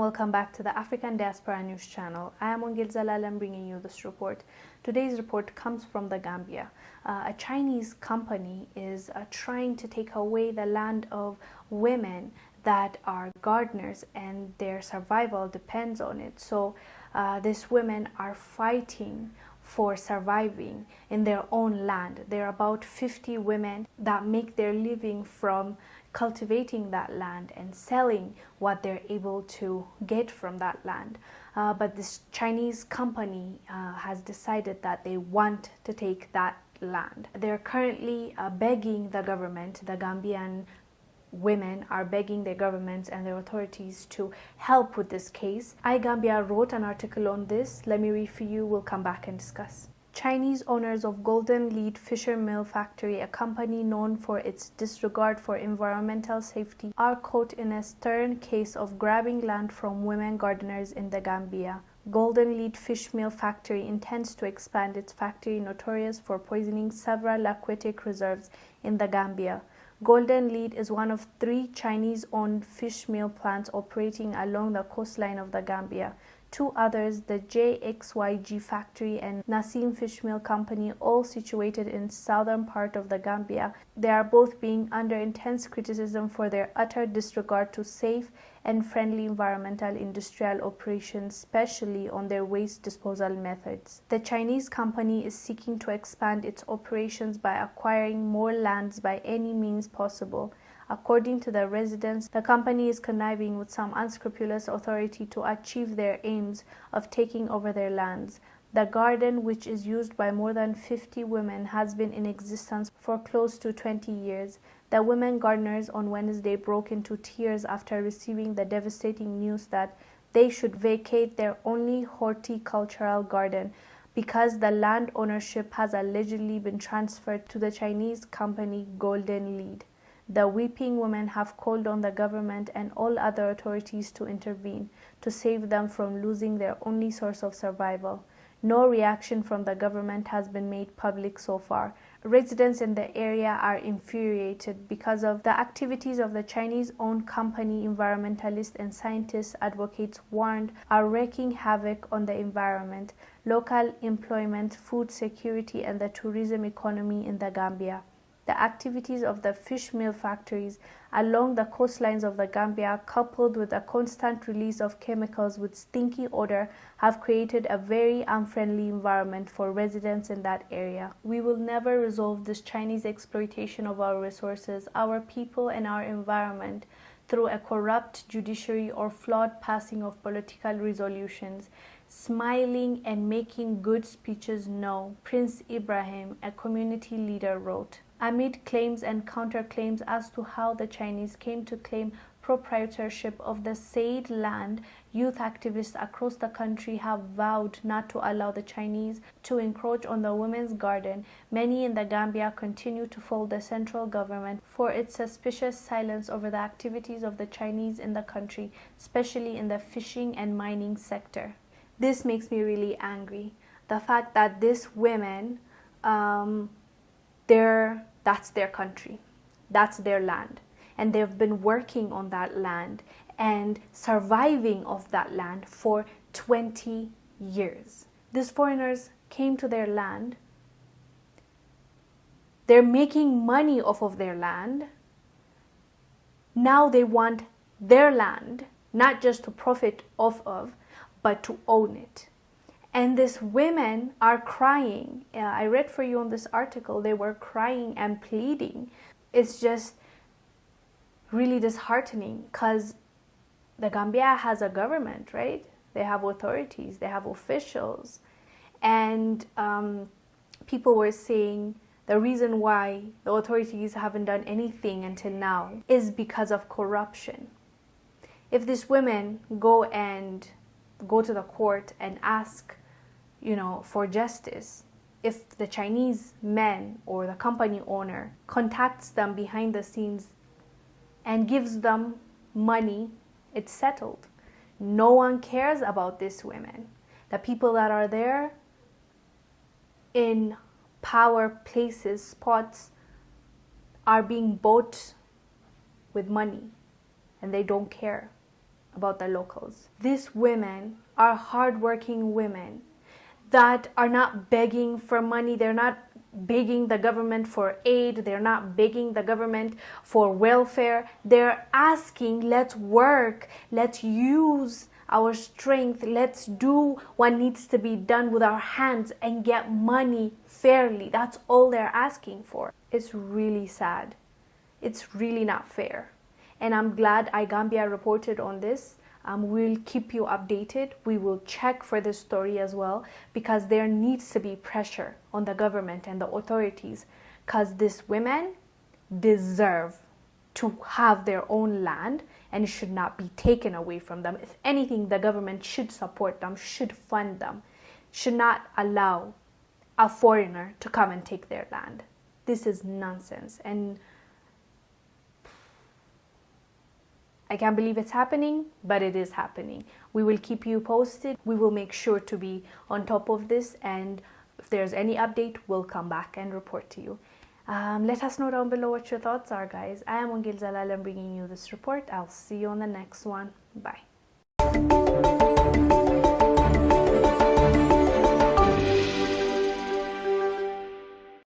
welcome back to the African Diaspora News Channel. I am Wongel Zelalem bringing you this report. Today's report comes from the Gambia. A Chinese company is trying to take away the land of women that are gardeners and their survival depends on it. So these women are fighting for surviving in their own land. There are about 50 women that make their living from cultivating that land and selling what they're able to get from that land. But this Chinese company has decided that they want to take that land. They're currently begging the government, the Gambian women are begging their governments and their authorities to help with this case. iGambia wrote an article on this. Let me read for you. We'll come back and discuss. Chinese owners of Golden Lead Fisher Mill Factory, a company known for its disregard for environmental safety, are caught in a stern case of grabbing land from women gardeners in the Gambia. Golden Lead Fish Mill Factory intends to expand its factory, notorious for poisoning several aquatic reserves in the Gambia. Golden Lead is one of 3 Chinese-owned fish meal plants operating along the coastline of the Gambia. 2 others, the JXYG Factory and Nassim Fish Mill Company, all situated in southern part of the Gambia. They are both being under intense criticism for their utter disregard to safe and friendly environmental industrial operations, especially on their waste disposal methods. The Chinese company is seeking to expand its operations by acquiring more lands by any means possible. According to the residents, the company is conniving with some unscrupulous authority to achieve their aims of taking over their lands. The garden, which is used by more than 50 women, has been in existence for close to 20 years. The women gardeners on Wednesday broke into tears after receiving the devastating news that they should vacate their only horticultural garden because the land ownership has allegedly been transferred to the Chinese company Golden Lead. The weeping women have called on the government and all other authorities to intervene to save them from losing their only source of survival. No reaction from the government has been made public so far. Residents in the area are infuriated because of the activities of the Chinese-owned company. Environmentalists and scientists advocates warned are wreaking havoc on the environment, local employment, food security, and the tourism economy in the Gambia. The activities of the fish meal factories along the coastlines of the Gambia, coupled with a constant release of chemicals with stinky odor, have created a very unfriendly environment for residents in that area. We will never resolve this Chinese exploitation of our resources, our people, and our environment through a corrupt judiciary or flawed passing of political resolutions. Smiling and making good speeches, no, Prince Ibrahim, a community leader, wrote. Amid claims and counterclaims as to how the Chinese came to claim proprietorship of the said land, youth activists across the country have vowed not to allow the Chinese to encroach on the women's garden. Many in the Gambia continue to fault the central government for its suspicious silence over the activities of the Chinese in the country, especially in the fishing and mining sector. This makes me really angry. The fact that these women, that's their country, that's their land, and they've been working on that land and surviving off that land for 20 years. These foreigners came to their land, they're making money off of their land. Now they want their land, not just to profit off of, but to own it. And these women are crying. I read for you on this article, they were crying and pleading. It's just really disheartening because the Gambia has a government, right? They have authorities, they have officials. And people were saying the reason why the authorities haven't done anything until now is because of corruption. If these women go to the court and ask, for justice, if the Chinese men or the company owner contacts them behind the scenes and gives them money, it's settled. No one cares about these women. The people that are there in power places, spots, are being bought with money and they don't care. about the locals. These women are hardworking women that are not begging for money. They're not begging the government for aid. They're not begging the government for welfare. They're asking, let's work, let's use our strength, let's do what needs to be done with our hands and get money fairly. That's all they're asking for. It's really sad. It's really not fair. And I'm glad iGambia reported on this. We'll keep you updated. We will check for this story as well, because there needs to be pressure on the government and the authorities, because these women deserve to have their own land and it should not be taken away from them. If anything, the government should support them, should fund them, should not allow a foreigner to come and take their land. This is nonsense, and I can't believe it's happening, but it is happening. We will keep you posted. We will make sure to be on top of this, and if there's any update, we'll come back and report to you. Let us know down below what your thoughts are, guys. I am Wongel Zelalem bringing you this report. I'll see you on the next one. Bye.